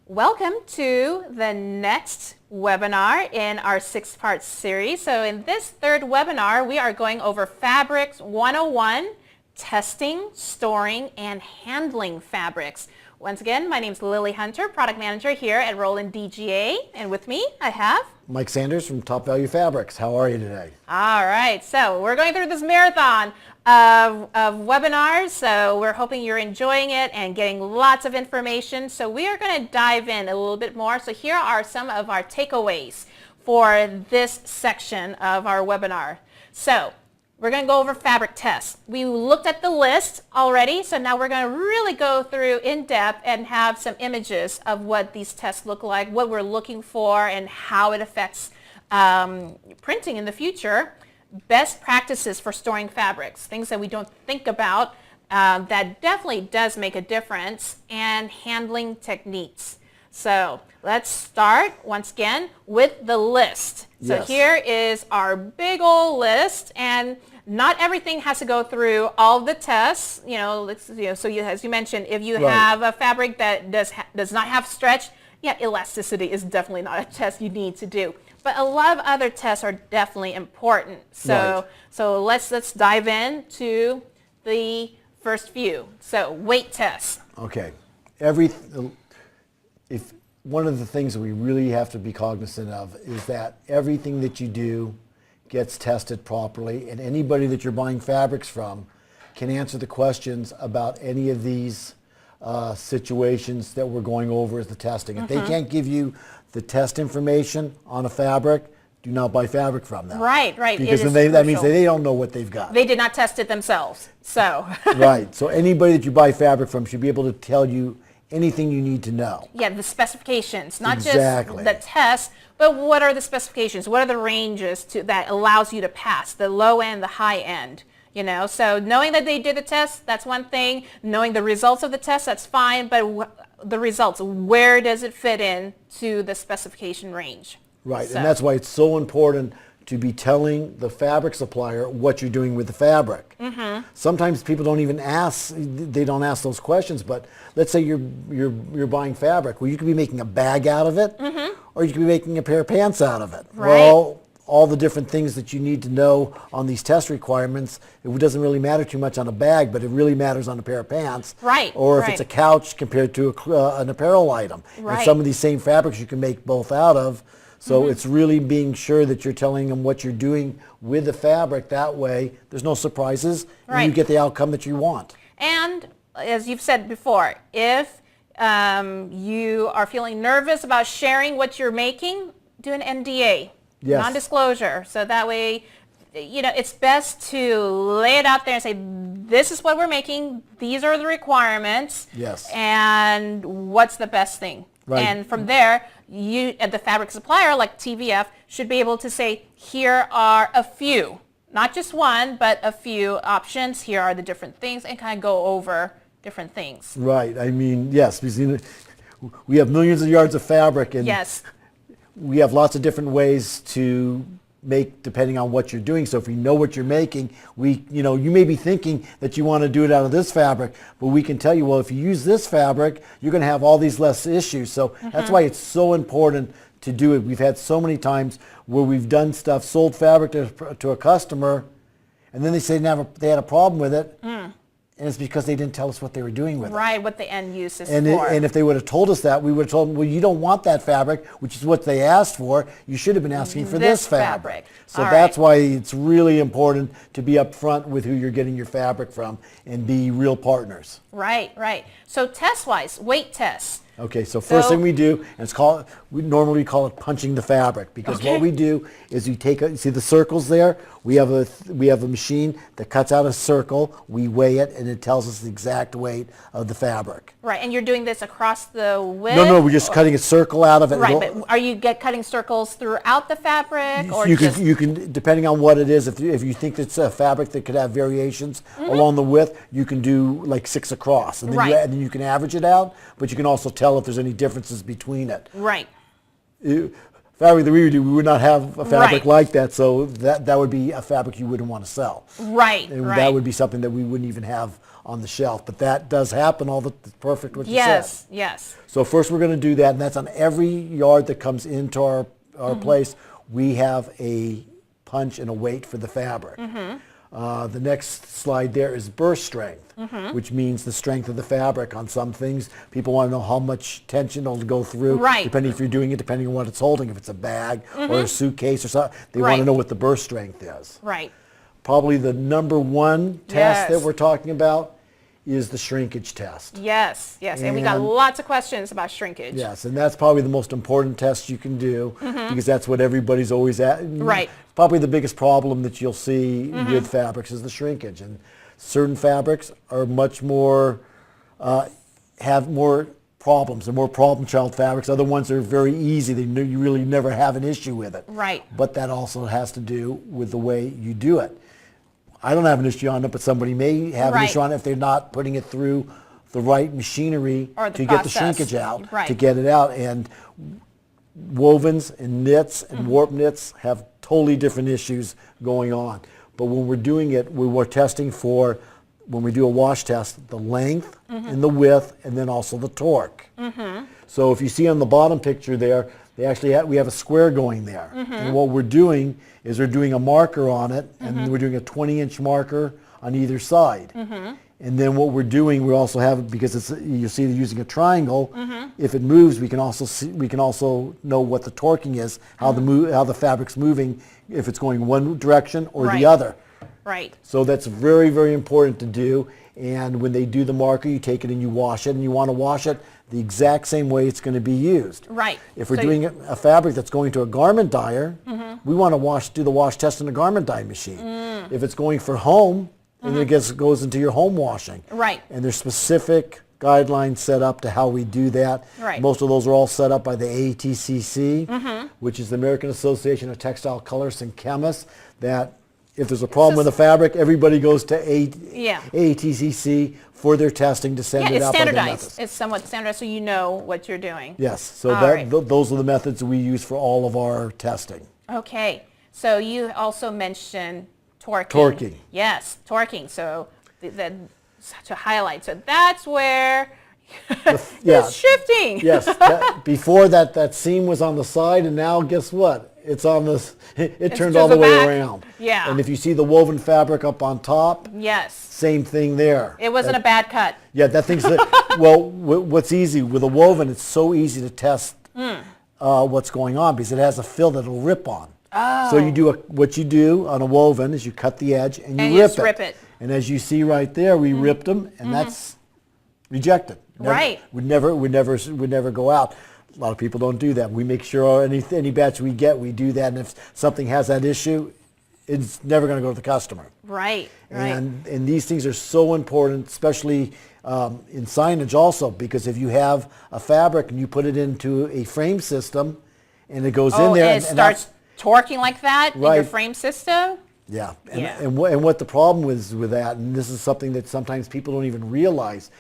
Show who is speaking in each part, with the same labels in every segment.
Speaker 1: Welcome to the next webinar in our 6-part series. So in this third webinar, we are going over Fabrics 101, testing, storing, and handling fabrics. Once again, my name is Lily Hunter, Product Manager here at Roland DGA. And with me, I have
Speaker 2: Mike Sanders from Top Value Fabrics. How are you today?
Speaker 1: All right, so we're going through this marathon of webinars, so we're hoping you're enjoying it and getting lots of information. So we are going to dive in a little bit more. So here are some of our takeaways for this section of our webinar. So we're going to go over fabric tests. We looked at the list already, so now we're going to really go through in depth and have some images of what these tests look like, what we're looking for, and how it affects printing in the future. Best practices for storing fabrics, things that we don't think about that definitely does make a difference, and handling techniques. So let's start once again with the list. So
Speaker 2: Yes.
Speaker 1: Here is our big old list, and not everything has to go through all the tests. So as you mentioned, if you have a fabric that does not have stretch, yeah, elasticity is definitely not a test you need to do. But a lot of other tests are definitely important. So let's dive into the first few. So weight tests.
Speaker 2: Okay. One of the things that we really have to be cognizant of is that everything that you do gets tested properly, and anybody that you're buying fabrics from can answer the questions about any of these situations that we're going over as the testing. If they can't give you the test information on a fabric, do not buy fabric from them.
Speaker 1: Right.
Speaker 2: Because then that means they don't know what they've got.
Speaker 1: They did not test it themselves. So
Speaker 2: Right. So anybody that you buy fabric from should be able to tell you anything you need to know.
Speaker 1: yeah, the specifications, not
Speaker 2: Exactly.
Speaker 1: just the test, but what are the specifications? What are the ranges that allows you to pass, the low end, the high end? So knowing that they did the test, that's one thing. Knowing the results of the test, that's fine. But the results, where does it fit in to the specification range?
Speaker 2: Right,
Speaker 1: So-
Speaker 2: and that's why it's so important to be telling the fabric supplier what you're doing with the fabric. Sometimes people don't even ask, they don't ask those questions, but let's say you're buying fabric. Well, you could be making a bag out of it, or you could be making a pair of pants out of it.
Speaker 1: Right.
Speaker 2: Well, all the different things that you need to know on these test requirements, it doesn't really matter too much on a bag, but it really matters on a pair of pants.
Speaker 1: Right,
Speaker 2: Or if
Speaker 1: right.
Speaker 2: it's a couch compared to an apparel item.
Speaker 1: Right.
Speaker 2: And some of these same fabrics you can make both out of. So it's really being sure that you're telling them what you're doing with the fabric. That way, there's no surprises, and you
Speaker 1: Right.
Speaker 2: get the outcome that you want.
Speaker 1: And as you've said before, if you are feeling nervous about sharing what you're making, do an NDA,
Speaker 2: Yes.
Speaker 1: non-disclosure. So that way, it's best to lay it out there and say, this is what we're making, these are the requirements,
Speaker 2: Yes.
Speaker 1: and what's the best thing.
Speaker 2: Right.
Speaker 1: And from there, you, at the fabric supplier, like TVF, should be able to say, here are a few, not just one, but a few options. Here are the different things, and kind of go over different things.
Speaker 2: Right. I mean, yes, because we have millions of yards of fabric, and
Speaker 1: Yes.
Speaker 2: we have lots of different ways to make depending on what you're doing. So if we know what you're making, you may be thinking that you want to do it out of this fabric, but we can tell you, well, if you use this fabric, you're going to have all these less issues. So that's why it's so important to do it. We've had so many times where we've done stuff, sold fabric to a customer, and then they say they had a problem with it. And it's because they didn't tell us what they were doing with it.
Speaker 1: Right, what the end use is
Speaker 2: And
Speaker 1: for.
Speaker 2: if they would have told us that, we would have told them, well, you don't want that fabric, which is what they asked for. You should have been asking for
Speaker 1: This
Speaker 2: this fabric.
Speaker 1: fabric.
Speaker 2: So
Speaker 1: All
Speaker 2: that's
Speaker 1: right.
Speaker 2: why it's really important to be upfront with who you're getting your fabric from and be real partners.
Speaker 1: Right. So test-wise, weight tests.
Speaker 2: Okay, so first
Speaker 1: So-
Speaker 2: thing we do, and we normally call it punching the fabric, because
Speaker 1: Okay.
Speaker 2: what we do is we see the circles there? We have a machine that cuts out a circle, we weigh it, and it tells us the exact weight of the fabric.
Speaker 1: Right, and you're doing this across the width?
Speaker 2: No, we're just cutting a circle out of it.
Speaker 1: Right, but are you cutting circles throughout the fabric, or
Speaker 2: You
Speaker 1: just...
Speaker 2: can, depending on what it is, if you think it's a fabric that could have variations along the width, you can do like 6 across, and then,
Speaker 1: Right.
Speaker 2: and then you can average it out, but you can also tell if there's any differences between it.
Speaker 1: Right.
Speaker 2: fabric that we would do, we would not have a fabric
Speaker 1: Right.
Speaker 2: like that, so that would be a fabric you wouldn't want to sell.
Speaker 1: Right,
Speaker 2: And
Speaker 1: right.
Speaker 2: that would be something that we wouldn't even have on the shelf, but that does happen, perfect what you said.
Speaker 1: Yes, yes.
Speaker 2: So first we're going to do that, and that's on every yard that comes into our place. We have a punch and a weight for the fabric. The next slide there is burst strength, which means the strength of the fabric. On some things, people want to know how much tension it'll go through,
Speaker 1: Right.
Speaker 2: depending if you're doing it, depending on what it's holding. If it's a bag or a suitcase or something, they want to
Speaker 1: Right.
Speaker 2: know what the burst strength is.
Speaker 1: Right.
Speaker 2: Probably the number one test that
Speaker 1: Yes.
Speaker 2: we're talking about is the shrinkage test.
Speaker 1: Yes, yes. And we got
Speaker 2: And-
Speaker 1: lots of questions about shrinkage.
Speaker 2: Yes, and that's probably the most important test you can do because that's what everybody's always at.
Speaker 1: Right.
Speaker 2: Probably the biggest problem that you'll see with fabrics is the shrinkage, and certain fabrics are much more have more problems. They're more problem child fabrics. Other ones are very easy. You really never have an issue with it.
Speaker 1: Right.
Speaker 2: But that also has to do with the way you do it. I don't have an issue on it, but somebody may have an
Speaker 1: Right.
Speaker 2: issue on it if they're not putting it through the right machinery
Speaker 1: Or the
Speaker 2: to get the
Speaker 1: process.
Speaker 2: shrinkage out,
Speaker 1: Right.
Speaker 2: to get it out. And wovens and knits and warp knits have totally different issues going on. But when we're doing it, we were testing for, when we do a wash test, the length and the width, and then also the torque. So if you see on the bottom picture there, they actually we have a square going there. And what we're doing is we're doing a marker on it, and we're doing a 20-inch marker on either side. And then what we're doing, we also have, because it's, you see they're using a triangle, if it moves, we can also know what the torquing is, how the fabric's moving, if it's going one direction or
Speaker 1: Right.
Speaker 2: the other.
Speaker 1: Right.
Speaker 2: So that's very, very important to do. And when they do the marker, you take it and you wash it, and you want to wash it the exact same way it's going to be used.
Speaker 1: Right.
Speaker 2: If we're
Speaker 1: So
Speaker 2: doing a fabric that's going to a garment dyer, we want to do the wash test in a garment dye machine. If it's going for home, then it goes into your home washing.
Speaker 1: Right.
Speaker 2: And there's specific guidelines set up to how we do that.
Speaker 1: Right.
Speaker 2: Most of those are all set up by the ATCC, which is the American Association of Textile Colorists and Chemists, that if there's a problem with a fabric, everybody goes to
Speaker 1: Yeah.
Speaker 2: ATCC for their testing to send
Speaker 1: Yeah,
Speaker 2: it
Speaker 1: it's
Speaker 2: out by their
Speaker 1: standardized.
Speaker 2: methods.
Speaker 1: It's somewhat standardized, so you know what you're doing.
Speaker 2: Yes, so
Speaker 1: All right.
Speaker 2: those are the methods we use for all of our testing.
Speaker 1: Okay. So you also mentioned torquing.
Speaker 2: Torquing.
Speaker 1: Yes, torquing. So to highlight. So that's where
Speaker 2: yeah.
Speaker 1: it's shifting.
Speaker 2: Yes, before that seam was on the side, and now guess what? It's on this. It turns
Speaker 1: to
Speaker 2: all the
Speaker 1: the
Speaker 2: way
Speaker 1: back.
Speaker 2: around.
Speaker 1: Yeah.
Speaker 2: And if you see the woven fabric up on top,
Speaker 1: Yes.
Speaker 2: same thing there.
Speaker 1: It wasn't a bad cut.
Speaker 2: Yeah, that thing's well. What's easy with a woven? It's so easy to test what's going on because it has a fill that'll rip on.
Speaker 1: Oh.
Speaker 2: So you do what you do on a woven is you cut the edge and you
Speaker 1: And you
Speaker 2: rip
Speaker 1: just
Speaker 2: it.
Speaker 1: rip it.
Speaker 2: And as you see right there, we ripped them, and that's rejected.
Speaker 1: Right.
Speaker 2: Would never go out. A lot of people don't do that. We make sure any batch we get, we do that, and if something has that issue, it's never going to go to the customer.
Speaker 1: Right. Right.
Speaker 2: And these things are so important, especially in signage also, because if you have a fabric and you put it into a frame system, and it goes in there,
Speaker 1: and it starts torquing like that in your
Speaker 2: Right.
Speaker 1: frame system.
Speaker 2: yeah.
Speaker 1: Yeah.
Speaker 2: And what the problem is with that, and this is something that sometimes people don't even realize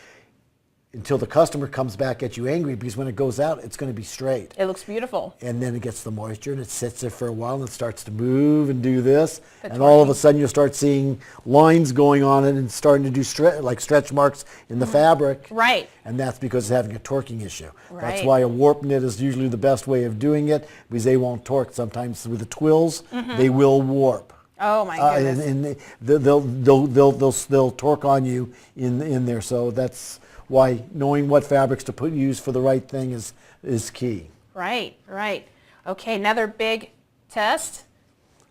Speaker 2: until the customer comes back at you angry, because when it goes out, it's going to be straight.
Speaker 1: It looks beautiful.
Speaker 2: And then it gets the moisture, and it sits there for a while, and it starts to move and do this. And all of a sudden, you'll start seeing lines going on it and starting to do stretch marks in the fabric.
Speaker 1: Right.
Speaker 2: And that's because it's having a torquing issue. That's
Speaker 1: Right.
Speaker 2: why a warp knit is usually the best way of doing it, because they won't torque. Sometimes with the twills, they will warp.
Speaker 1: Oh my goodness.
Speaker 2: And they'll torque on you in there. So that's why knowing what fabrics to use for the right thing is key.
Speaker 1: Right, right. Okay, another big test,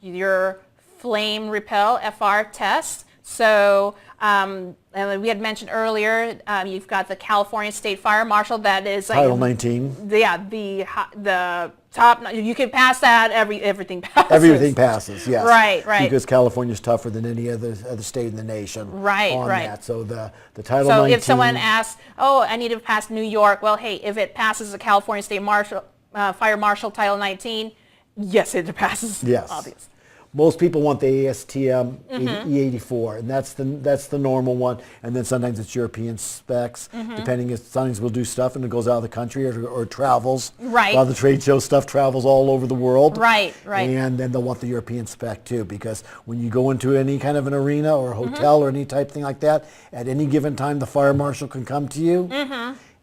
Speaker 1: your flame repel FR test. So and we had mentioned earlier, you've got the California State Fire Marshal that is like,
Speaker 2: Title 19.
Speaker 1: Yeah, the top. You can pass that. Everything passes.
Speaker 2: Everything passes, yes.
Speaker 1: Right, right.
Speaker 2: Because California's tougher than any other state in the nation.
Speaker 1: Right,
Speaker 2: on
Speaker 1: right.
Speaker 2: that. So the Title
Speaker 1: So
Speaker 2: 19.
Speaker 1: if someone asks, oh, I need to pass New York, well, hey, if it passes the California State Fire Marshal Title 19, yes, it passes.
Speaker 2: Yes.
Speaker 1: Obvious.
Speaker 2: Most people want the ASTM E84, and that's the normal one. And then sometimes it's European specs, depending if sometimes we'll do stuff and it goes out of the country or travels.
Speaker 1: Right.
Speaker 2: A lot of the trade show stuff travels all over the world.
Speaker 1: Right, right.
Speaker 2: And then they'll want the European spec too, because when you go into any kind of an arena or a hotel or any type thing like that, at any given time the fire marshal can come to you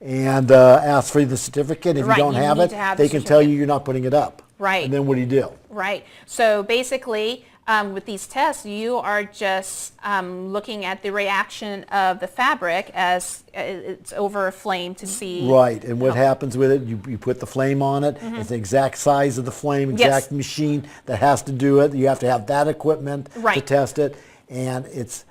Speaker 2: and ask for the certificate. If you don't have it, they can tell you you're not putting it up.
Speaker 1: Right.
Speaker 2: And then what do you do?
Speaker 1: Right. So basically, with these tests, you are just looking at the reaction of the fabric as it's over a flame to see.
Speaker 2: Right. And what happens with it, you put the flame on it. It's the exact size of the flame, exact machine that has to do it. You have to have that equipment to test it. And it's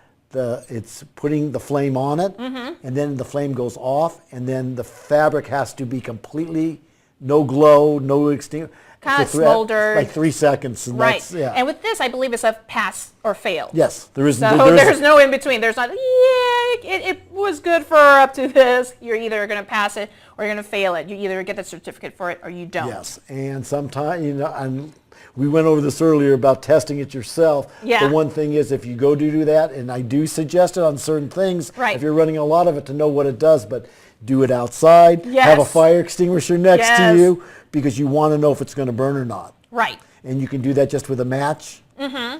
Speaker 2: putting the flame on it, and then the flame goes off, and then the fabric has to be completely no glow, no extinguisher.
Speaker 1: Kind of smoldered.
Speaker 2: Like 3 seconds. And
Speaker 1: right.
Speaker 2: That's, yeah.
Speaker 1: And with this, I believe it's a pass or fail.
Speaker 2: Yes. There's
Speaker 1: no in between. There's not, it was good for up to this. You're either going to pass it or you're going to fail it. You either get the certificate for it or you don't.
Speaker 2: Yes. And sometimes, and we went over this earlier about testing it yourself.
Speaker 1: Yeah.
Speaker 2: The one thing is if you go to do that, and I do suggest it on certain things, if you're running a lot of it, to know what it does, but do it outside.
Speaker 1: Yes.
Speaker 2: Have a fire extinguisher next to you, because you want to know if it's going to burn or not.
Speaker 1: Right.
Speaker 2: And you can do that just with a match,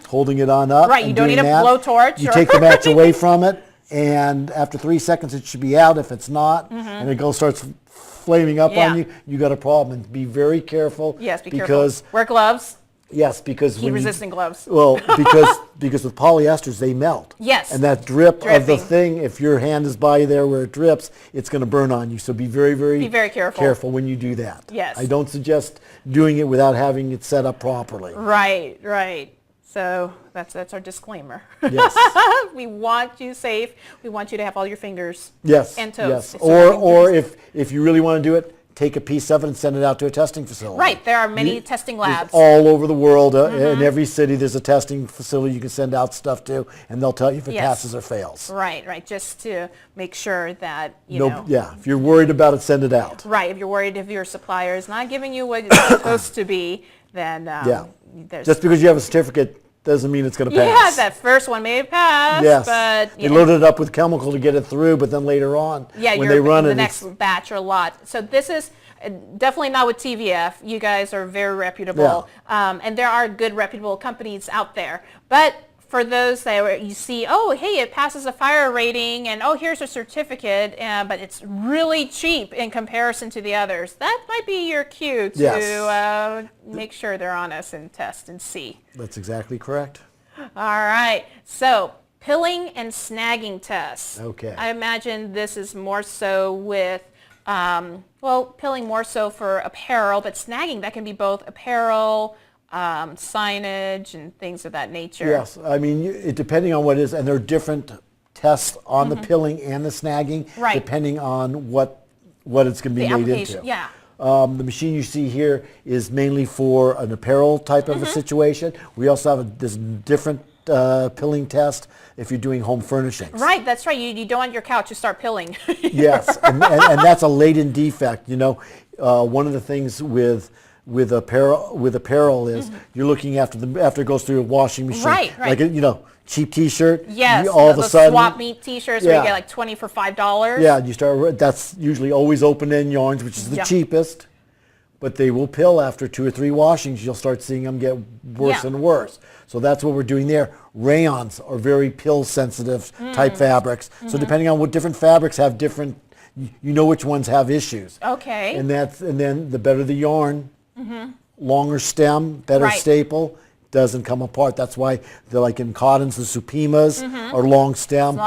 Speaker 2: holding it on up.
Speaker 1: Right, you don't need a blowtorch.
Speaker 2: You take the match away from it, and after 3 seconds it should be out. If it's not, and it starts flaming up on you, you got a problem. And be very careful.
Speaker 1: Yes, be careful. Wear gloves.
Speaker 2: Yes, because
Speaker 1: Heat-resistant gloves.
Speaker 2: Well, because with polyesters they melt.
Speaker 1: Yes.
Speaker 2: And that drip of the thing, if your hand is by there where it drips, it's going to burn on you. So be very, very careful when you do that.
Speaker 1: Yes.
Speaker 2: I don't suggest doing it without having it set up properly.
Speaker 1: Right, right. So that's our disclaimer.
Speaker 2: Yes.
Speaker 1: We want you safe. We want you to have all your fingers and toes.
Speaker 2: Yes. Or if you really want to do it, take a piece of it and send it out to a testing facility.
Speaker 1: Right. There are many testing labs.
Speaker 2: All over the world. In every city there's a testing facility you can send out stuff to, and they'll tell you if it passes or fails.
Speaker 1: Right, right. Just to make sure that, you know.
Speaker 2: Yeah. If you're worried about it, send it out.
Speaker 1: Right. If you're worried if your supplier is not giving you what it's supposed to be, then
Speaker 2: just because you have a certificate doesn't mean it's going to pass.
Speaker 1: Yeah, that first one may pass, but
Speaker 2: they loaded it up with chemical to get it through, but then later on, when they run
Speaker 1: the next batch or lot. So this is definitely not with TVF. You guys are very reputable, and there are good reputable companies out there. But for those that you see, oh, hey, it passes a fire rating, and oh, here's a certificate, but it's really cheap in comparison to the others. That might be your cue to make sure they're honest and test and see.
Speaker 2: That's exactly correct.
Speaker 1: All right. So pilling and snagging tests.
Speaker 2: Okay.
Speaker 1: I imagine this is more so with, pilling more so for apparel, but snagging, that can be both apparel, signage and things of that nature.
Speaker 2: Yes, I mean, depending on what it is, and there are different tests on the pilling and the snagging, depending on what it's going to be made into.
Speaker 1: Yeah.
Speaker 2: The machine you see here is mainly for an apparel type of a situation. We also have this different pilling test if you're doing home furnishings.
Speaker 1: Right, that's right. You don't want your couch to start pilling.
Speaker 2: Yes, and that's a latent defect. You know, one of the things with apparel is you're looking after it goes through a washing machine.
Speaker 1: Right.
Speaker 2: Like cheap T-shirt.
Speaker 1: Yes.
Speaker 2: All of a sudden,
Speaker 1: swap meet T-shirts where you get like 20 for $5.
Speaker 2: Yeah, you start. That's usually always open-end yarns, which is the cheapest. But they will pill after 2 or 3 washings. You'll start seeing them get worse and worse. So that's what we're doing there. Rayons are very pill-sensitive type fabrics. So depending on what different fabrics have different, you know which ones have issues.
Speaker 1: Okay.
Speaker 2: And then the better the yarn, longer stem, better staple, doesn't come apart. That's why they're like in cottons, the Supimas are long stem.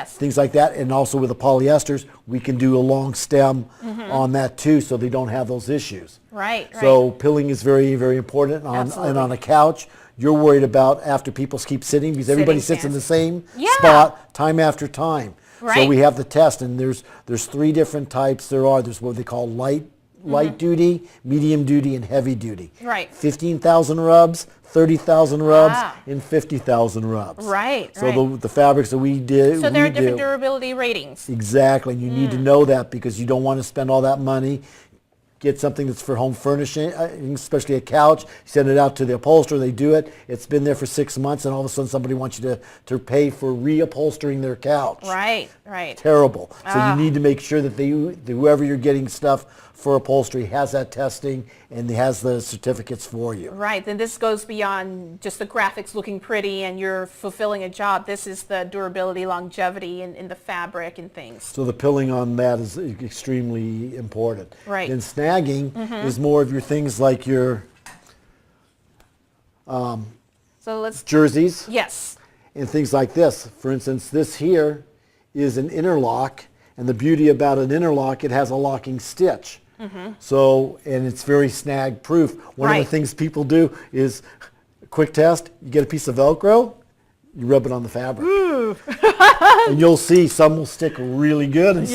Speaker 2: Things like that. And also with the polyesters, we can do a long stem on that too, so they don't have those issues.
Speaker 1: Right.
Speaker 2: So pilling is very, very important. And on a couch, you're worried about after people keep sitting, because everybody sits in the same spot time after time.
Speaker 1: Right.
Speaker 2: So we have the test, and there's 3 different types. There's what they call light duty, medium duty, and heavy duty.
Speaker 1: Right.
Speaker 2: 15,000 rubs, 30,000 rubs, and 50,000 rubs.
Speaker 1: Right.
Speaker 2: So the fabrics that we do.
Speaker 1: So there are different durability ratings.
Speaker 2: Exactly. You need to know that, because you don't want to spend all that money get something that's for home furnishing, especially a couch, send it out to the upholsterer, they do it, it's been there for 6 months, and all of a sudden somebody wants you to pay for reupholstering their couch.
Speaker 1: Right, right.
Speaker 2: Terrible. So you need to make sure that whoever you're getting stuff for upholstery has that testing and has the certificates for you.
Speaker 1: Right, then this goes beyond just the graphics looking pretty and you're fulfilling a job. This is the durability, longevity in the fabric and things.
Speaker 2: So the pilling on that is extremely important.
Speaker 1: Right.
Speaker 2: And snagging is more of your things like your
Speaker 1: So let's,
Speaker 2: jerseys
Speaker 1: yes.
Speaker 2: and things like this. For instance, this here is an interlock, and the beauty about an interlock, it has a locking stitch. So, and it's very snag proof. One of the things people do is, quick test, you get a piece of Velcro, you rub it on the fabric. And you'll see some will stick really good, and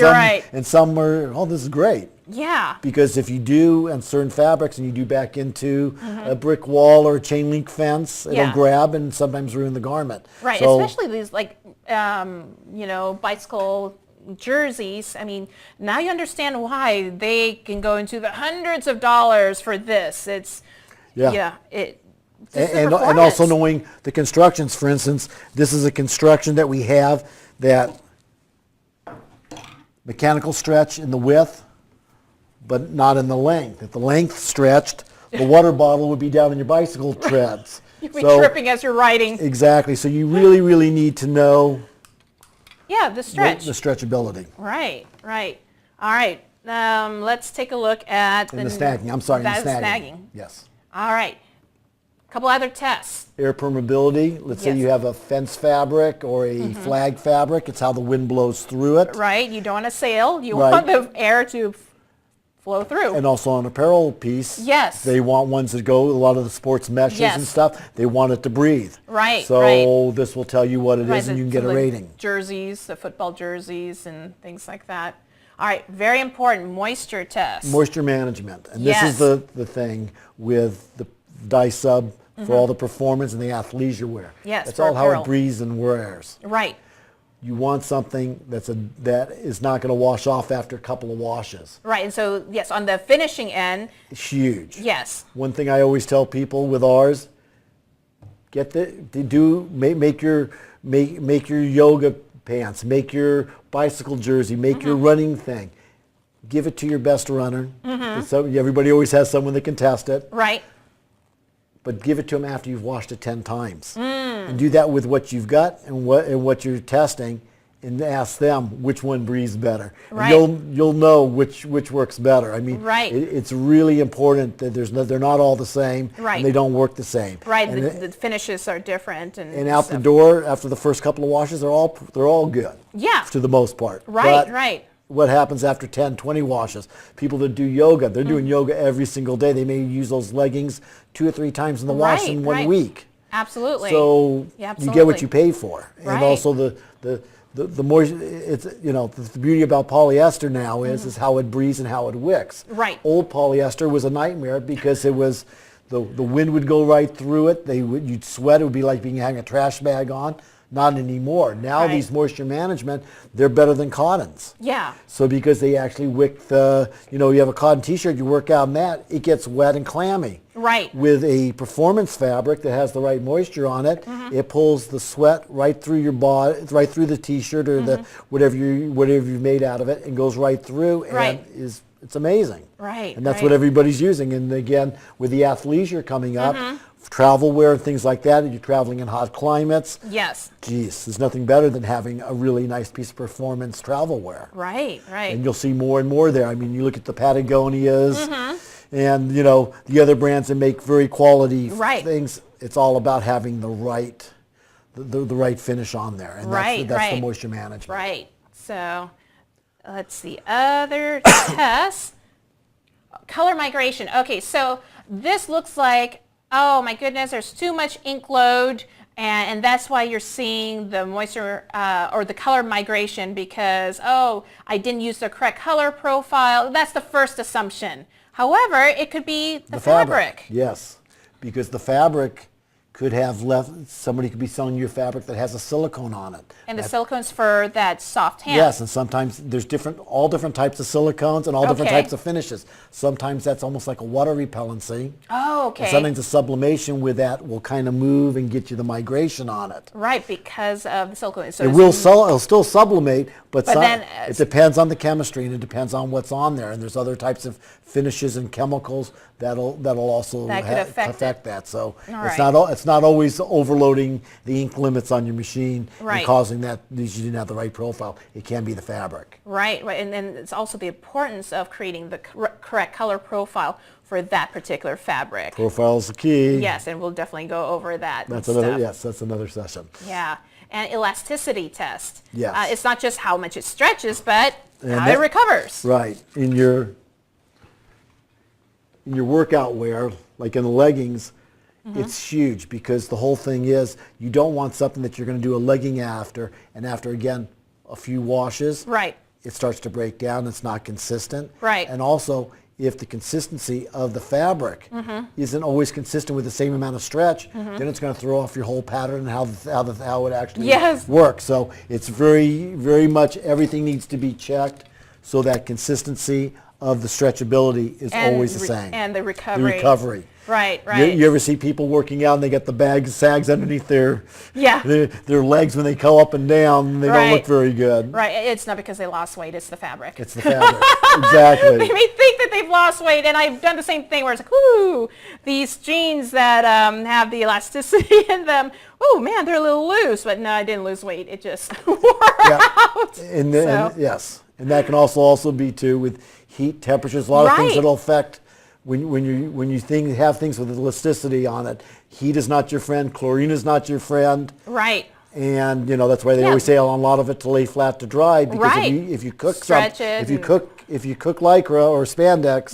Speaker 2: some are, oh, this is great.
Speaker 1: Yeah.
Speaker 2: Because if you do on certain fabrics and you do back into a brick wall or a chain link fence, it'll grab and sometimes ruin the garment.
Speaker 1: Right,
Speaker 2: So,
Speaker 1: especially these like, you know, bicycle jerseys. I mean, now you understand why they can go into the hundreds of dollars for this. It's,
Speaker 2: and also knowing the constructions. For instance, this is a construction that we have that mechanical stretch in the width, but not in the length. If the length stretched, the water bottle would be down in your bicycle treads.
Speaker 1: You'd be tripping as you're riding.
Speaker 2: Exactly. So you really, really need to know
Speaker 1: the stretch.
Speaker 2: the stretchability.
Speaker 1: Right, right. All right. Let's take a look at
Speaker 2: the snagging. I'm sorry, the snagging. Yes.
Speaker 1: All right. A couple other tests.
Speaker 2: Air permeability. Let's say you have a fence fabric or a flag fabric. It's how the wind blows through it.
Speaker 1: Right. You don't want to sail. You want the air to flow through.
Speaker 2: And also on apparel piece, they want ones that go, a lot of the sports meshes and stuff, they want it to breathe.
Speaker 1: Right.
Speaker 2: So this will tell you what it is and you can get a rating.
Speaker 1: Jerseys, the football jerseys and things like that. All right, very important, moisture test.
Speaker 2: Moisture management. And this is the thing with the dye sub for all the performance and the athleisure wear.
Speaker 1: Yes,
Speaker 2: that's all how it breathes and wears.
Speaker 1: Right.
Speaker 2: You want something that is not going to wash off after a couple of washes.
Speaker 1: Right, and so, yes, on the finishing end.
Speaker 2: It's huge.
Speaker 1: Yes.
Speaker 2: One thing I always tell people with ours, make your yoga pants, make your bicycle jersey, make your running thing. Give it to your best runner. Everybody always has someone that can test it.
Speaker 1: Right.
Speaker 2: But give it to them after you've washed it 10 times. And do that with what you've got and what you're testing, and ask them which one breathes better.
Speaker 1: Right.
Speaker 2: And you'll know which works better. I mean, it's really important that they're not all the same, and they don't work the same.
Speaker 1: Right, the finishes are different. And
Speaker 2: out the door, after the first couple of washes, they're all good.
Speaker 1: Yeah.
Speaker 2: To the most part.
Speaker 1: Right,
Speaker 2: but what happens after 10, 20 washes? People that do yoga, they're doing yoga every single day. They may use those leggings 2 or 3 times in the wash in 1 week.
Speaker 1: Absolutely.
Speaker 2: So you get what you pay for.
Speaker 1: Right.
Speaker 2: And also the more, it's, the beauty about polyester now is how it breathes and how it wicks.
Speaker 1: Right.
Speaker 2: Old polyester was a nightmare because it was, the wind would go right through it. You'd sweat. It would be like being hanging a trash bag on. Not anymore. Now these moisture management, they're better than cottons.
Speaker 1: Yeah.
Speaker 2: So because they actually wick you have a cotton t-shirt, you work out in that, it gets wet and clammy.
Speaker 1: Right.
Speaker 2: With a performance fabric that has the right moisture on it, it pulls the sweat right through your body, right through the t-shirt or the whatever you've made out of it, and goes right through, and it's amazing.
Speaker 1: Right.
Speaker 2: And that's what everybody's using. And again, with the athleisure coming up, travel wear and things like that, and you're traveling in hot climates.
Speaker 1: Yes.
Speaker 2: Geez, there's nothing better than having a really nice piece of performance travel wear.
Speaker 1: Right, right.
Speaker 2: And you'll see more and more there. I mean, you look at the Patagonias and, the other brands that make very quality things. It's all about having the right finish on there. And that's the moisture management.
Speaker 1: Right. So let's see. Other tests. Color migration. Okay, so this looks like, oh my goodness, there's too much ink load, and that's why you're seeing the moisture or the color migration because, I didn't use the correct color profile. That's the first assumption. However, it could be the fabric.
Speaker 2: Yes, because the fabric could have left, somebody could be selling you a fabric that has a silicone on it.
Speaker 1: And the silicone's for that soft hand.
Speaker 2: Yes, and sometimes there's all different types of silicones and all different
Speaker 1: Okay.
Speaker 2: types of finishes. Sometimes that's almost like a water repellency.
Speaker 1: Oh, okay.
Speaker 2: And sometimes the sublimation with that will kind of move and get you the migration on it.
Speaker 1: Right, because of the silicone. So
Speaker 2: It'll still sublimate, but
Speaker 1: then,
Speaker 2: it depends on the chemistry and it depends on what's on there. And there's other types of finishes and chemicals that'll also
Speaker 1: That could affect
Speaker 2: that. So
Speaker 1: All
Speaker 2: it's not always overloading the ink limits on your machine
Speaker 1: Right.
Speaker 2: and causing that you didn't have the right profile. It can be the fabric.
Speaker 1: Right, right. And then it's also the importance of creating the correct color profile for that particular fabric.
Speaker 2: Profile is the key.
Speaker 1: Yes, and we'll definitely go over that.
Speaker 2: That's
Speaker 1: and
Speaker 2: another.
Speaker 1: stuff.
Speaker 2: Yes, that's another session.
Speaker 1: Yeah, and elasticity test.
Speaker 2: Yes.
Speaker 1: It's not just how much it stretches, but
Speaker 2: And
Speaker 1: how it recovers.
Speaker 2: Right. In your workout wear, like in the leggings, it's huge because the whole thing is you don't want something that you're going to do a legging after, and after again a few washes,
Speaker 1: Right.
Speaker 2: it starts to break down. It's not consistent.
Speaker 1: Right.
Speaker 2: And also, if the consistency of the fabric isn't always consistent with the same amount of stretch, then it's going to throw off your whole pattern and how it actually
Speaker 1: Yes.
Speaker 2: works. So it's very, very much everything needs to be checked so that consistency of the stretchability is always the same.
Speaker 1: And the
Speaker 2: The
Speaker 1: recovery.
Speaker 2: recovery.
Speaker 1: Right, right.
Speaker 2: You ever see people working out and they get the sags underneath their
Speaker 1: Yeah.
Speaker 2: their legs when they go up and down and they don't look
Speaker 1: Right.
Speaker 2: very good.
Speaker 1: Right, it's not because they lost weight, it's the fabric.
Speaker 2: It's the fabric. Exactly.
Speaker 1: They may think that they've lost weight, and I've done the same thing where it's like, ooh, these jeans that have the elasticity in them, oh man, they're a little loose, but no, I didn't lose weight, it just wore out.
Speaker 2: And,
Speaker 1: So-
Speaker 2: yes, and that can also be too with heat, temperatures, a lot of things
Speaker 1: Right.
Speaker 2: that'll affect when you have things with elasticity on it. Heat is not your friend. Chlorine is not your friend.
Speaker 1: Right.
Speaker 2: And that's why they
Speaker 1: Yeah.
Speaker 2: always say on a lot of it to lay flat to dry because
Speaker 1: Right.
Speaker 2: if you cook
Speaker 1: Stretch it
Speaker 2: if you cook lycra or spandex,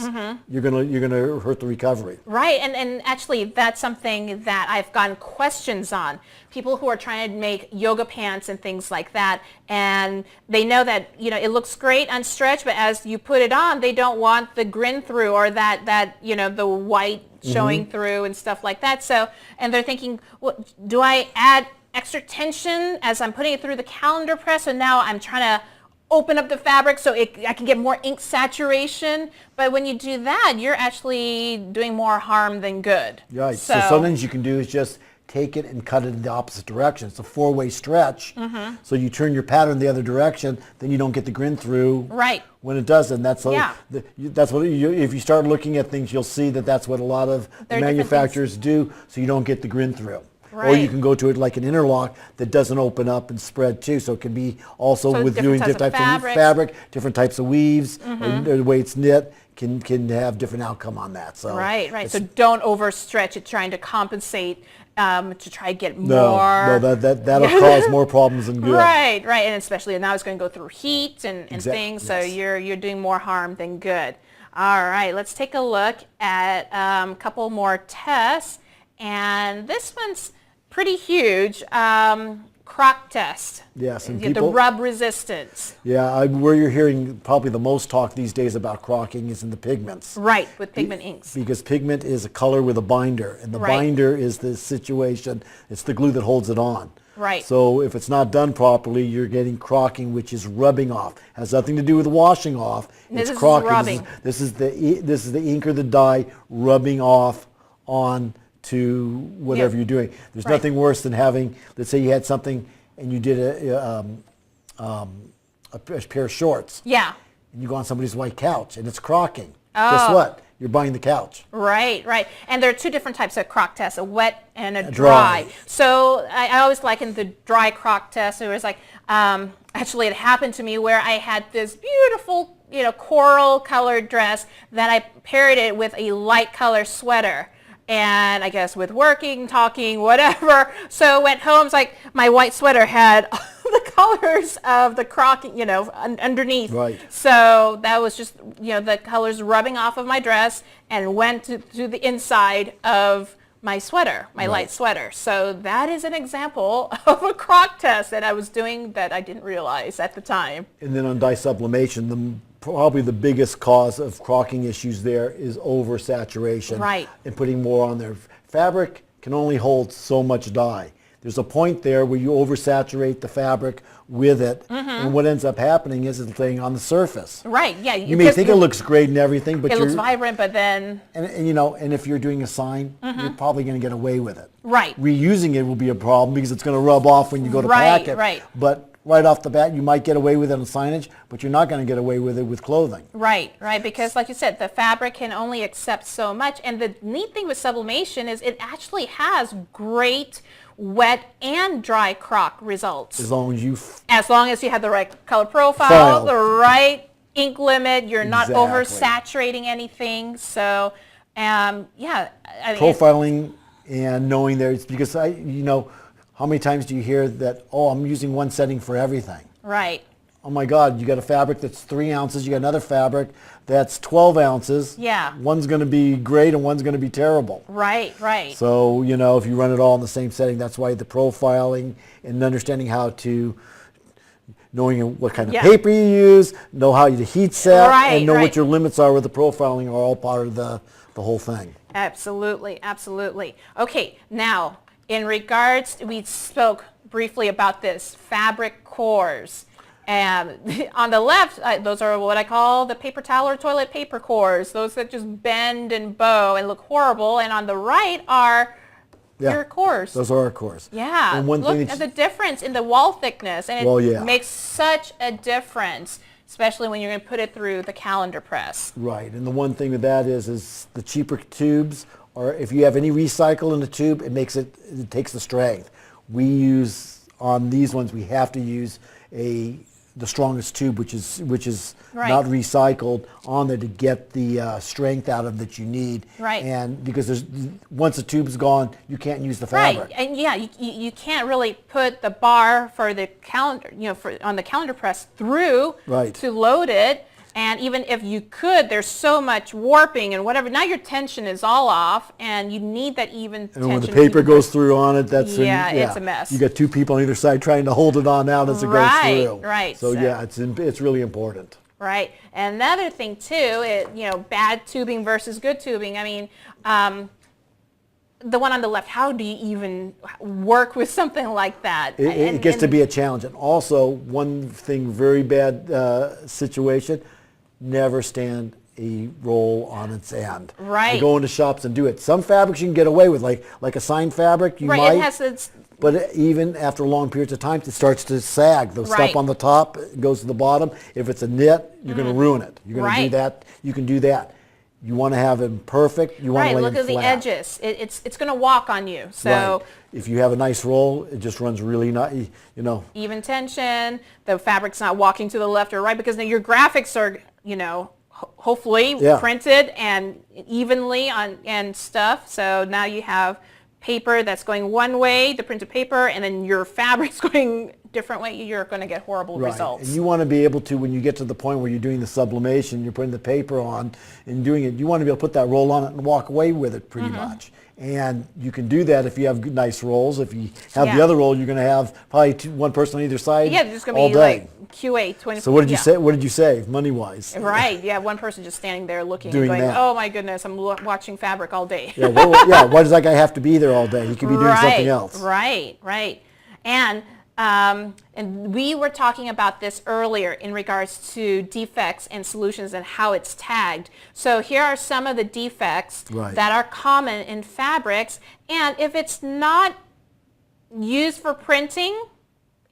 Speaker 2: you're gonna hurt the recovery.
Speaker 1: Right, and actually that's something that I've gotten questions on. People who are trying to make yoga pants and things like that, and they know that it looks great on stretch, but as you put it on, they don't want the grin through or that the white showing through and stuff like that. So, and they're thinking, well, do I add extra tension as I'm putting it through the calendar press? So now I'm trying to open up the fabric so I can get more ink saturation. But when you do that, you're actually doing more harm than good.
Speaker 2: Right. So sometimes you can do is just take it and cut it in the opposite direction. It's a four-way stretch. So you turn your pattern the other direction, then you don't get the grin through.
Speaker 1: Right.
Speaker 2: When it does, and that's
Speaker 1: Yeah.
Speaker 2: that's what if you start looking at things, you'll see that that's what a lot of the
Speaker 1: There are different
Speaker 2: manufacturers do, so you don't get the grin through. Or
Speaker 1: Right.
Speaker 2: you can go to it like an interlock that doesn't open up and spread too. So it can be also
Speaker 1: So
Speaker 2: with
Speaker 1: different
Speaker 2: doing
Speaker 1: types
Speaker 2: different
Speaker 1: of
Speaker 2: types of
Speaker 1: fabrics.
Speaker 2: fabric, different types of weaves, or the way it's knit can have different outcome on that. So
Speaker 1: Right, right.
Speaker 2: it's-
Speaker 1: So don't overstretch it trying to compensate to try to get
Speaker 2: no,
Speaker 1: more.
Speaker 2: that'll cause more problems than good.
Speaker 1: Right, right, and especially now it's going to go through heat and things, so
Speaker 2: yes.
Speaker 1: you're doing more harm than good. All right, let's take a look at a couple more tests, and this one's pretty huge. Crock test.
Speaker 2: Yes, and
Speaker 1: The
Speaker 2: people-
Speaker 1: rub resistance.
Speaker 2: Yeah, where you're hearing probably the most talk these days about crocking is in the pigments.
Speaker 1: Right, with pigment inks.
Speaker 2: Because pigment is a color with a binder, and the
Speaker 1: Right.
Speaker 2: binder is the situation, it's the glue that holds it on.
Speaker 1: Right.
Speaker 2: So if it's not done properly, you're getting crocking, which is rubbing off. Has nothing to do with washing off.
Speaker 1: This
Speaker 2: It's
Speaker 1: is
Speaker 2: crocking.
Speaker 1: rubbing.
Speaker 2: This is the ink or the dye rubbing off on to whatever
Speaker 1: Yeah.
Speaker 2: you're doing. There's
Speaker 1: Right.
Speaker 2: nothing worse than having, let's say you had something and you did a pair of shorts,
Speaker 1: Yeah.
Speaker 2: and you go on somebody's white couch and it's crocking. Guess
Speaker 1: Oh.
Speaker 2: what? You're buying the couch.
Speaker 1: Right, right. And there are two different types of crock tests, a wet and a
Speaker 2: dry.
Speaker 1: dry. So I always liken the dry crock test. It was like, actually it happened to me where I had this beautiful, coral colored dress that I paired it with a light color sweater. And I guess with working, talking, whatever. So went home, it's like my white sweater had all the colors of the crocking, underneath.
Speaker 2: Right.
Speaker 1: So that was just, the colors rubbing off of my dress and went to the inside of my sweater, my light sweater. So that is an example of a crock test that I was doing that I didn't realize at the time.
Speaker 2: And then on dye sublimation, probably the biggest cause of crocking issues there is oversaturation.
Speaker 1: Right.
Speaker 2: And putting more on there. Fabric can only hold so much dye. There's a point there where you oversaturate the fabric with it, and what ends up happening is it's laying on the surface.
Speaker 1: Right, yeah.
Speaker 2: You may think it looks great and everything, but
Speaker 1: it looks vibrant, but then...
Speaker 2: And if you're doing a sign, you're probably going to get away with it.
Speaker 1: Right.
Speaker 2: Reusing it will be a problem because it's going to rub off when you go to pack it.
Speaker 1: Right.
Speaker 2: But right off the bat, you might get away with it on signage, but you're not going to get away with it with clothing.
Speaker 1: Right, because like you said, the fabric can only accept so much. And the neat thing with sublimation is it actually has great wet and dry crock results.
Speaker 2: As long as you
Speaker 1: have the right color profile, the right ink limit, you're not
Speaker 2: Exactly.
Speaker 1: oversaturating anything. So, yeah.
Speaker 2: Profiling and knowing there, it's because how many times do you hear that, oh, I'm using one setting for everything?
Speaker 1: Right.
Speaker 2: Oh my God, you got a fabric that's 3 ounces, you got another fabric that's 12 ounces.
Speaker 1: Yeah.
Speaker 2: One's going to be great and one's going to be terrible.
Speaker 1: Right.
Speaker 2: So, if you run it all in the same setting, that's why the profiling and understanding how to, knowing what kind of paper you use, know how you heat set, and know what your limits are with the profiling are all part of the whole thing.
Speaker 1: Absolutely. Okay, now, in regards, we spoke briefly about this, fabric cores. And on the left, those are what I call the paper towel or toilet paper cores, those that just bend and bow and look horrible. And on the right are your cores.
Speaker 2: Those are our cores.
Speaker 1: Yeah,
Speaker 2: and one
Speaker 1: look
Speaker 2: thing
Speaker 1: at the difference in the wall thickness. And it makes such a difference, especially when you're going to put it through the calendar press.
Speaker 2: Right, and the one thing with that is the cheaper tubes, or if you have any recycle in the tube, it takes the strength. We use, on these ones, we have to use the strongest tube, which is not recycled, on there to get the strength out of that you need.
Speaker 1: Right.
Speaker 2: And because once the tube's gone, you can't use the fabric.
Speaker 1: Right. And you can't really put the bar for the calendar, on the calendar press through to load it. And even if you could, there's so much warping and whatever. Now your tension is all off, and you need that even tension.
Speaker 2: And when the paper goes through on it, it's
Speaker 1: a mess.
Speaker 2: You got 2 people on either side trying to hold it on out as it goes through.
Speaker 1: Right.
Speaker 2: So it's really important.
Speaker 1: Right. And another thing too, bad tubing versus good tubing. I mean, the one on the left, how do you even work with something like that?
Speaker 2: It gets to be a challenge. And also, one thing, very bad situation, never stand a roll on its end.
Speaker 1: Right.
Speaker 2: You go into shops and do it. Some fabrics you can get away with, like a signed fabric, you might. But even after long periods of time, it starts to sag. The stuff on the top goes to the bottom. If it's a knit, you're going to ruin it. You're going to do that. You can do that. You want to have them perfect. You want to lay them flat.
Speaker 1: Look at the edges. It's going to walk on you. So
Speaker 2: if you have a nice roll, it just runs really nice.
Speaker 1: Even tension. The fabric's not walking to the left or right, because then your graphics are hopefully printed and evenly on and stuff. So now you have paper that's going one way, the printed paper, and then your fabric's going different way. You're going to get horrible results.
Speaker 2: And you want to be able to, when you get to the point where you're doing the sublimation, you're putting the paper on and doing it, you want to be able to put that roll on it and walk away with it pretty much. And you can do that if you have nice rolls. If you have the other roll, you're going to have probably one person on either side all day.
Speaker 1: There's going to be like QA 24.
Speaker 2: So what did you say? What did you save money-wise?
Speaker 1: Right. Yeah, one person just standing there looking and going, "Oh my goodness, I'm watching fabric all day."
Speaker 2: Why does that guy have to be there all day? He could be doing something else.
Speaker 1: Right. And we were talking about this earlier in regards to defects and solutions and how it's tagged. So here are some of the defects that are common in fabrics. And if it's not used for printing,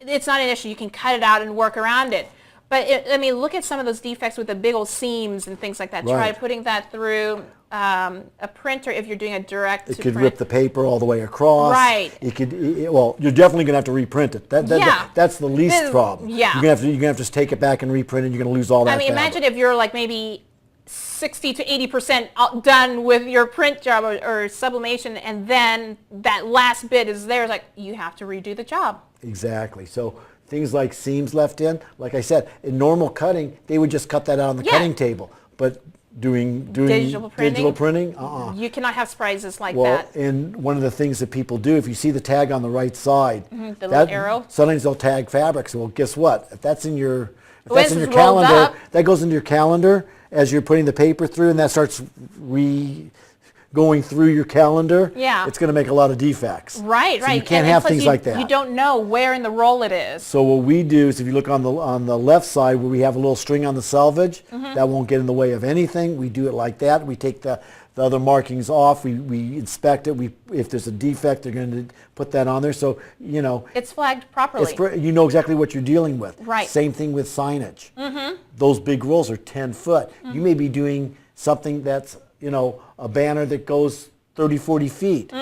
Speaker 1: it's not an issue. You can cut it out and work around it. But look at some of those defects with the big old seams and things like that. Try putting that through a printer if you're doing a direct to print.
Speaker 2: It could rip the paper all the way across.
Speaker 1: Right.
Speaker 2: It could. You're definitely going to have to reprint it. That's the least problem.
Speaker 1: Yeah.
Speaker 2: You're going to have to just take it back and reprint it. You're going to lose all that.
Speaker 1: Imagine if you're like maybe 60 to 80% done with your print job or sublimation, and then that last bit is there. It's like you have to redo the job.
Speaker 2: Exactly. So things like seams left in, like I said, in normal cutting, they would just cut that out on the cutting table. But doing digital printing,
Speaker 1: you cannot have surprises like that.
Speaker 2: Well, and one of the things that people do, if you see the tag on the right side,
Speaker 1: the little arrow,
Speaker 2: sometimes they'll tag fabrics. Well, guess what? If that's in your calendar, that goes into your calendar as you're putting the paper through, and that starts doing going through your calendar,
Speaker 1: Yeah.
Speaker 2: it's going to make a lot of defects.
Speaker 1: Right,
Speaker 2: so
Speaker 1: right.
Speaker 2: You can't
Speaker 1: and
Speaker 2: have
Speaker 1: plus
Speaker 2: things like that.
Speaker 1: You don't know where in the roll it is.
Speaker 2: So what we do is, if you look on the left side where we have a little string on the selvage, that won't get in the way of anything. We do it like that. We take the other markings off. We inspect it. If there's a defect, they're going to put that on there. So
Speaker 1: It's flagged properly.
Speaker 2: you know exactly what you're dealing with.
Speaker 1: Right.
Speaker 2: Same thing with signage. Those big rolls are 10 foot. You may be doing something that's a banner that goes 30, 40 feet.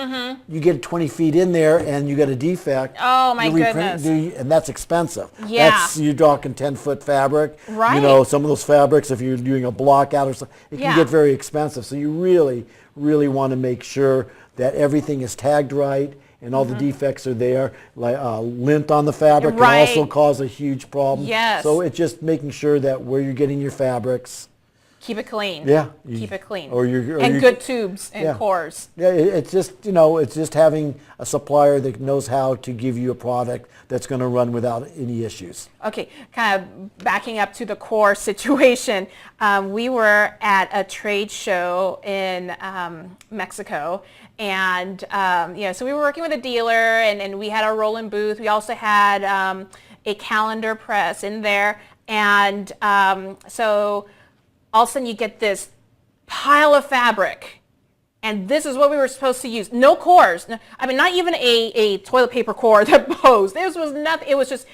Speaker 2: You get 20 feet in there and you get a defect.
Speaker 1: Oh my goodness.
Speaker 2: And that's expensive.
Speaker 1: Yeah.
Speaker 2: You're talking 10-foot fabric.
Speaker 1: Right.
Speaker 2: Some of those fabrics, if you're doing a block out or something, it can get very expensive. So you really, really want to make sure that everything is tagged right and all the defects are there. Like lint on the fabric can also cause a huge problem.
Speaker 1: Yes.
Speaker 2: So it's just making sure that where you're getting your fabrics,
Speaker 1: keep it clean.
Speaker 2: Yeah.
Speaker 1: Keep it clean.
Speaker 2: And
Speaker 1: good tubes and cores.
Speaker 2: Yeah, it's just having a supplier that knows how to give you a product that's going to run without any issues.
Speaker 1: Okay, kind of backing up to the core situation. We were at a trade show in Mexico, and so we were working with a dealer, and we had our rolling booth. We also had a calendar press in there, and so all of a sudden you get this pile of fabric, and this is what we were supposed to use. No cores. Not even a toilet paper core that bows. This was nothing. It was just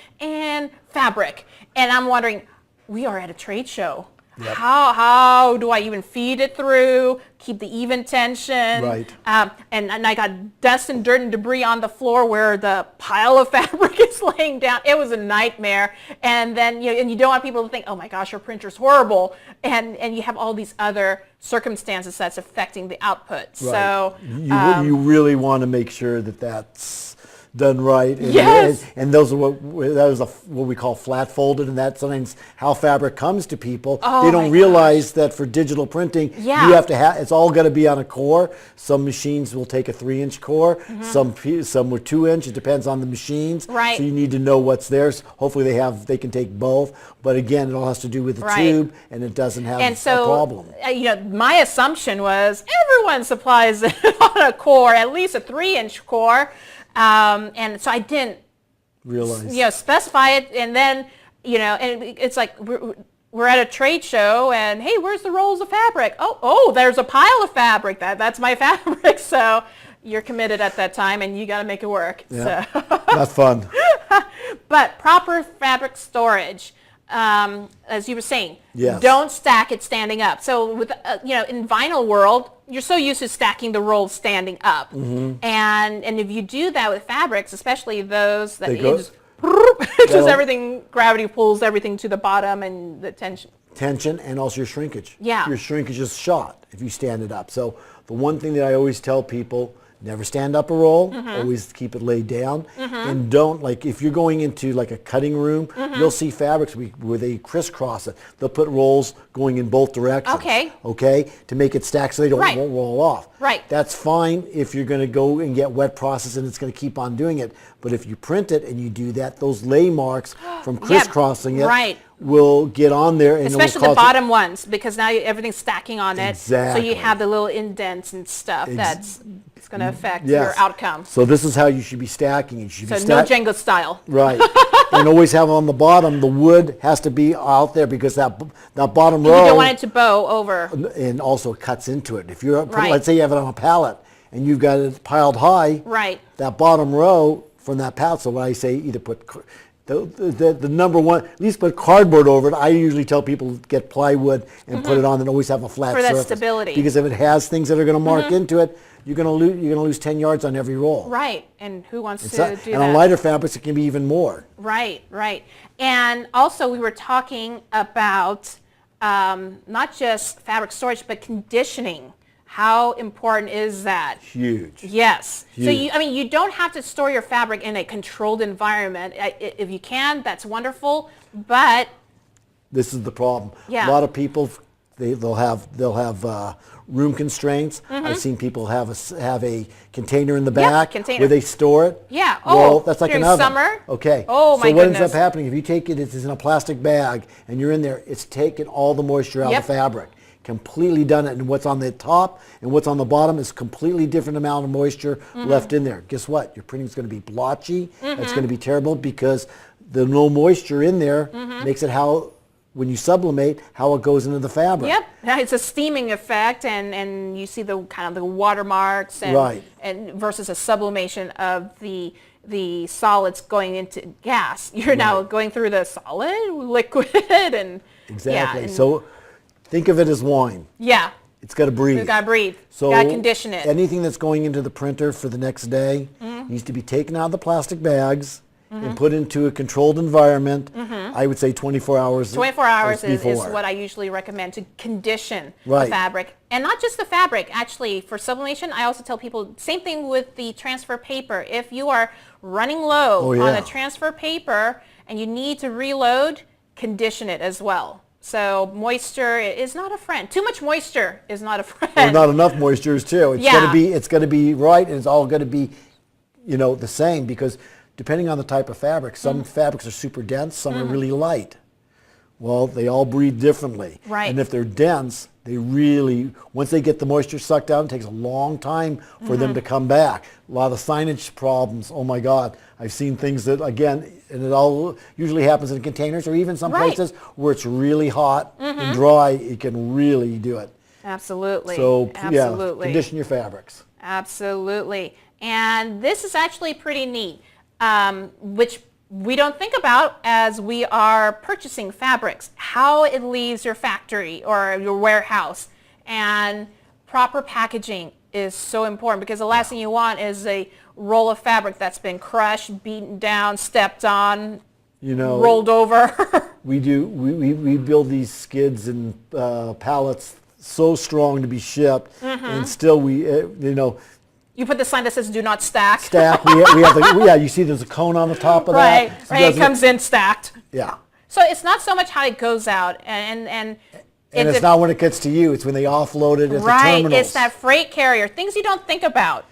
Speaker 1: fabric. And I'm wondering, we are at a trade show. Yep. How do I even feed it through, keep the even tension?
Speaker 2: Right.
Speaker 1: And I got dust and dirt and debris on the floor where the pile of fabric is laying down. It was a nightmare. And then and you don't want people to think, oh my gosh, your printer's horrible. And you have all these other circumstances that's affecting the output.
Speaker 2: Right.
Speaker 1: So
Speaker 2: you really want to make sure that that's done right. And,
Speaker 1: yes.
Speaker 2: and those are what we call flat folded, and that's sometimes how fabric comes to people.
Speaker 1: Oh,
Speaker 2: they don't realize that for digital printing, you have to have, it's all got to be on a core. Some machines will take a 3-inch core, some were 2-inch. It depends on the machines.
Speaker 1: Right.
Speaker 2: So you need to know what's there. Hopefully they can take both. But again, it all has to do with the tube, and it doesn't have a problem.
Speaker 1: My assumption was everyone supplies it on a core, at least a 3-inch core. And so I didn't
Speaker 2: realize,
Speaker 1: specify it, and then and it's like we're at a trade show, and hey, where's the rolls of fabric? Oh, there's a pile of fabric. That's my fabric. So you're committed at that time, and you got to make it work.
Speaker 2: Yeah.
Speaker 1: So.
Speaker 2: Not fun.
Speaker 1: But proper fabric storage. As you were saying,
Speaker 2: yes.
Speaker 1: Don't stack it standing up. So with in vinyl world, you're so used to stacking the rolls standing up, and if you do that with fabrics, especially those that just everything, gravity pulls everything to the bottom, and the tension
Speaker 2: and also your shrinkage.
Speaker 1: Yeah,
Speaker 2: your shrinkage is shot if you stand it up. So the one thing that I always tell people: never stand up a roll, always keep it laid down. And don't, if you're going into like a cutting room, you'll see fabrics where they crisscross it. They'll put rolls going in both directions. Okay, to make it stack so they won't roll off.
Speaker 1: Right.
Speaker 2: That's fine if you're going to go and get wet process and it's going to keep on doing it. But if you print it and you do that, those lay marks from crisscrossing it will get on there. And
Speaker 1: especially the bottom ones, because now everything's stacking on it.
Speaker 2: Exactly.
Speaker 1: So you have the little indents and stuff that's going to affect your outcome.
Speaker 2: So this is how you should be stacking. You should be
Speaker 1: no Jenga style.
Speaker 2: Right. And always have on the bottom, the wood has to be out there, because that bottom row.
Speaker 1: You don't want it to bow over.
Speaker 2: And also cuts into it. If you're, let's say you have it on a pallet and you've got it piled high.
Speaker 1: Right.
Speaker 2: That bottom row from that pallet. So when I say either put the number one, at least put cardboard over it. I usually tell people get plywood and put it on, and always have a flat surface.
Speaker 1: For that stability.
Speaker 2: Because if it has things that are going to mark into it, you're going to lose 10 yards on every roll.
Speaker 1: Right, and who wants to do that?
Speaker 2: And on lighter fabrics, it can be even more.
Speaker 1: Right. And also we were talking about not just fabric storage, but conditioning. How important is that?
Speaker 2: Huge.
Speaker 1: Yes.
Speaker 2: Huge.
Speaker 1: So you don't have to store your fabric in a controlled environment. If you can, that's wonderful, but
Speaker 2: this is the problem.
Speaker 1: Yeah.
Speaker 2: A lot of people, they'll have room constraints. I've seen people have a container in the back where they store it.
Speaker 1: Yeah.
Speaker 2: Well, that's like an oven.
Speaker 1: Summer.
Speaker 2: Okay.
Speaker 1: Oh my
Speaker 2: goodness. So what
Speaker 1: goodness.
Speaker 2: ends up happening if you take it's in a plastic bag and you're in there, it's taking all the moisture out of the fabric. completely done it. And what's on the top and what's on the bottom is completely different amount of moisture left in there. Guess what? Your printing is going to be blotchy. It's going to be terrible because the no moisture in there makes it how, when you sublimate, how it goes into the fabric.
Speaker 1: Yep, it's a steaming effect, and you see the kind of the watermarks, and, and versus a sublimation of the solids going into gas. You're now going through the solid, liquid, and
Speaker 2: exactly.
Speaker 1: Yeah, and
Speaker 2: so think of it as wine.
Speaker 1: Yeah.
Speaker 2: It's got to breathe.
Speaker 1: It's got to breathe.
Speaker 2: So
Speaker 1: got to condition it.
Speaker 2: Anything that's going into the printer for the next day needs to be taken out of the plastic bags and put into a controlled environment. I would say 24 hours.
Speaker 1: 24 hours is what I usually recommend to condition the fabric. And not just the fabric. Actually, for sublimation, I also tell people, same thing with the transfer paper. If you are running low on a transfer paper and you need to reload, condition it as well. So moisture is not a friend. Too much moisture is not a friend.
Speaker 2: Or not enough moisture is too. It's going to be right, and it's all going to be, the same, because depending on the type of fabric, some fabrics are super dense, some are really light. Well, they all breathe differently.
Speaker 1: Right.
Speaker 2: And if they're dense, they really, once they get the moisture sucked out, it takes a long time for them to come back. A lot of signage problems, oh my God. I've seen things that, again, and it all usually happens in containers, or even some places where it's really hot and dry, it can really do it.
Speaker 1: Absolutely.
Speaker 2: So, yeah, condition your fabrics.
Speaker 1: Absolutely. And this is actually pretty neat, which we don't think about as we are purchasing fabrics, how it leaves your factory or your warehouse. And proper packaging is so important, because the last thing you want is a roll of fabric that's been crushed, beaten down, stepped on, rolled over. We build these skids and pallets so strong to be shipped, and still you put the sign that says "Do not stack."
Speaker 2: Stack. We have you see there's a cone on the top of that.
Speaker 1: So it comes in stacked.
Speaker 2: Yeah.
Speaker 1: So it's not so much how it goes out, and
Speaker 2: it's not when it gets to you. It's when they offload it at the terminals.
Speaker 1: It's that freight carrier. Things you don't think about.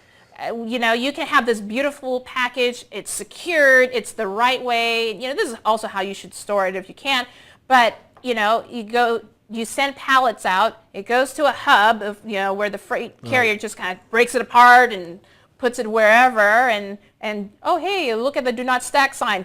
Speaker 1: You can have this beautiful package. It's secured. It's the right way. This is also how you should store it if you can. But you send pallets out. It goes to a hub of where the freight carrier just kind of breaks it apart and puts it wherever. And oh hey, look at the "Do not stack" sign.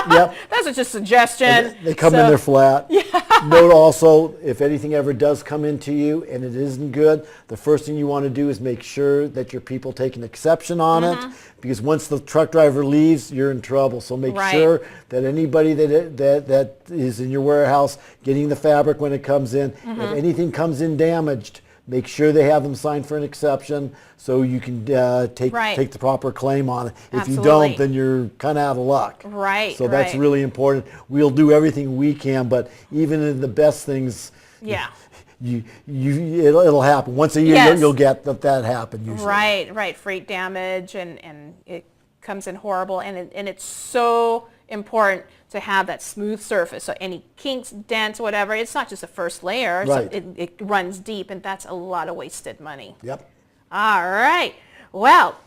Speaker 2: Yep.
Speaker 1: That's just a suggestion.
Speaker 2: They come in there flat. Yeah. Note also, if anything ever does come into you and it isn't good, the first thing you want to do is make sure that your people take an exception on it, because once the truck driver leaves, you're in trouble. So make sure that anybody that is in your warehouse getting the fabric when it comes in, if anything comes in damaged, make sure they have them sign for an exception so you can take the proper claim on it. If you don't, then you're kind of out of luck.
Speaker 1: Right.
Speaker 2: So that's really important. We'll do everything we can, but even in the best things, it'll happen. Once a year, you'll get that happen usually.
Speaker 1: Right. Freight damage, and it comes in horrible, and it's so important to have that smooth surface. So any kinks, dents, whatever, it's not just the first layer.
Speaker 2: Right.
Speaker 1: So it runs deep, and that's a lot of wasted money.
Speaker 2: Yep.
Speaker 1: All right. Well,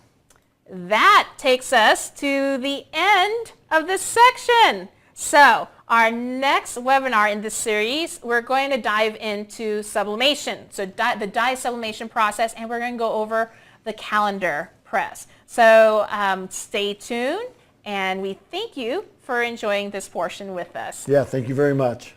Speaker 1: that takes us to the end of this section. So our next webinar in this series, we're going to dive into sublimation. So the dye sublimation process, and we're going to go over the calendar press. So stay tuned, and we thank you for enjoying this portion with us.
Speaker 2: Yeah, thank you very much.